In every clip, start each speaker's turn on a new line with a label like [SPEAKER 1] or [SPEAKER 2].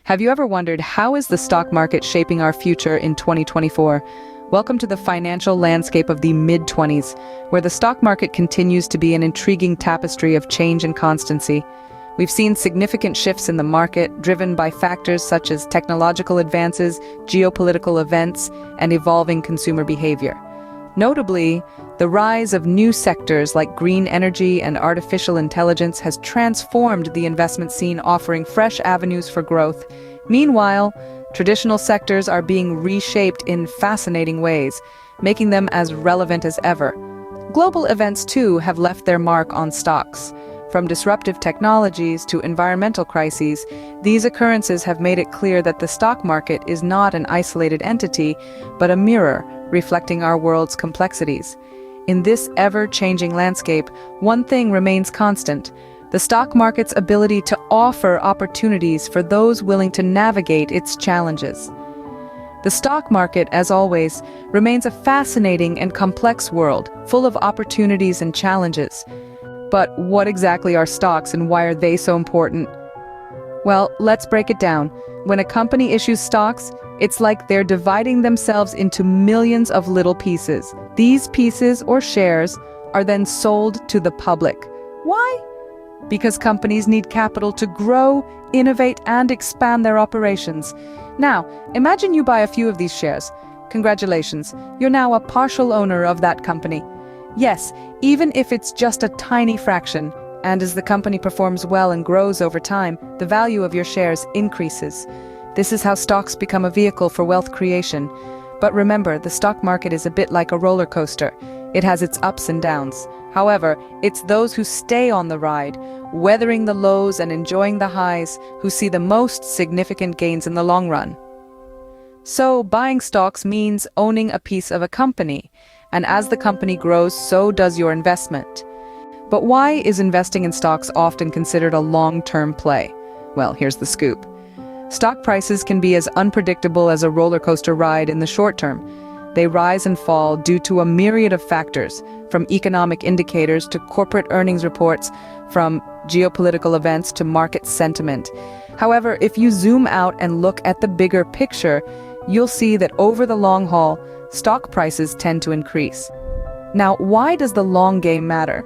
[SPEAKER 1] Have you ever wondered how is the stock market shaping our future in 2024? Welcome to the financial landscape of the mid-20s, where the stock market continues to be an intriguing tapestry of change and constancy. We've seen significant shifts in the market, driven by factors such as technological advances, geopolitical events, and evolving consumer behavior. Notably, the rise of new sectors like green energy and artificial intelligence has transformed the investment scene, offering fresh avenues for growth. Meanwhile, traditional sectors are being reshaped in fascinating ways, making them as relevant as ever. Global events, too, have left their mark on stocks. From disruptive technologies to environmental crises, these occurrences have made it clear that the stock market is not an isolated entity, but a mirror reflecting our world's complexities. In this ever-changing landscape, one thing remains constant: the stock market's ability to offer opportunities for those willing to navigate its challenges. The stock market, as always, remains a fascinating and complex world, full of opportunities and challenges. But what exactly are stocks and why are they so important? Well, let's break it down. When a company issues stocks, it's like they're dividing themselves into millions of little pieces. These pieces, or shares, are then sold to the public. Why? Because companies need capital to grow, innovate, and expand their operations. Now, imagine you buy a few of these shares. Congratulations, you're now a partial owner of that company. Yes, even if it's just a tiny fraction, and as the company performs well and grows over time, the value of your shares increases. This is how stocks become a vehicle for wealth creation. But remember, the stock market is a bit like a roller coaster. It has its ups and downs. However, it's those who stay on the ride, weathering the lows and enjoying the highs, who see the most significant gains in the long run. So, buying stocks means owning a piece of a company. And as the company grows, so does your investment. But why is investing in stocks often considered a long-term play? Well, here's the scoop. Stock prices can be as unpredictable as a roller coaster ride in the short term. They rise and fall due to a myriad of factors, from economic indicators to corporate earnings reports, from geopolitical events to market sentiment. However, if you zoom out and look at the bigger picture, you'll see that over the long haul, stock prices tend to increase. Now, why does the long game matter?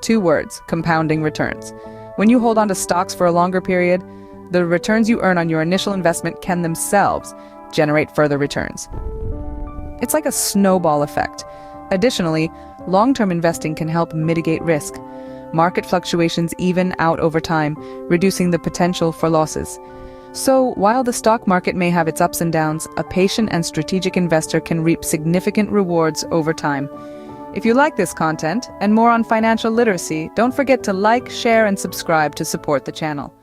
[SPEAKER 1] Two words: compounding returns. When you hold on to stocks for a longer period, the returns you earn on your initial investment can themselves generate further returns. It's like a snowball effect. Additionally, long-term investing can help mitigate risk. Market fluctuations even out over time, reducing the potential for losses. So, while the stock market may have its ups and downs, a patient and strategic investor can reap significant rewards over time. If you like this content and more on financial literacy, don't forget to like, share, and subscribe to support the channel.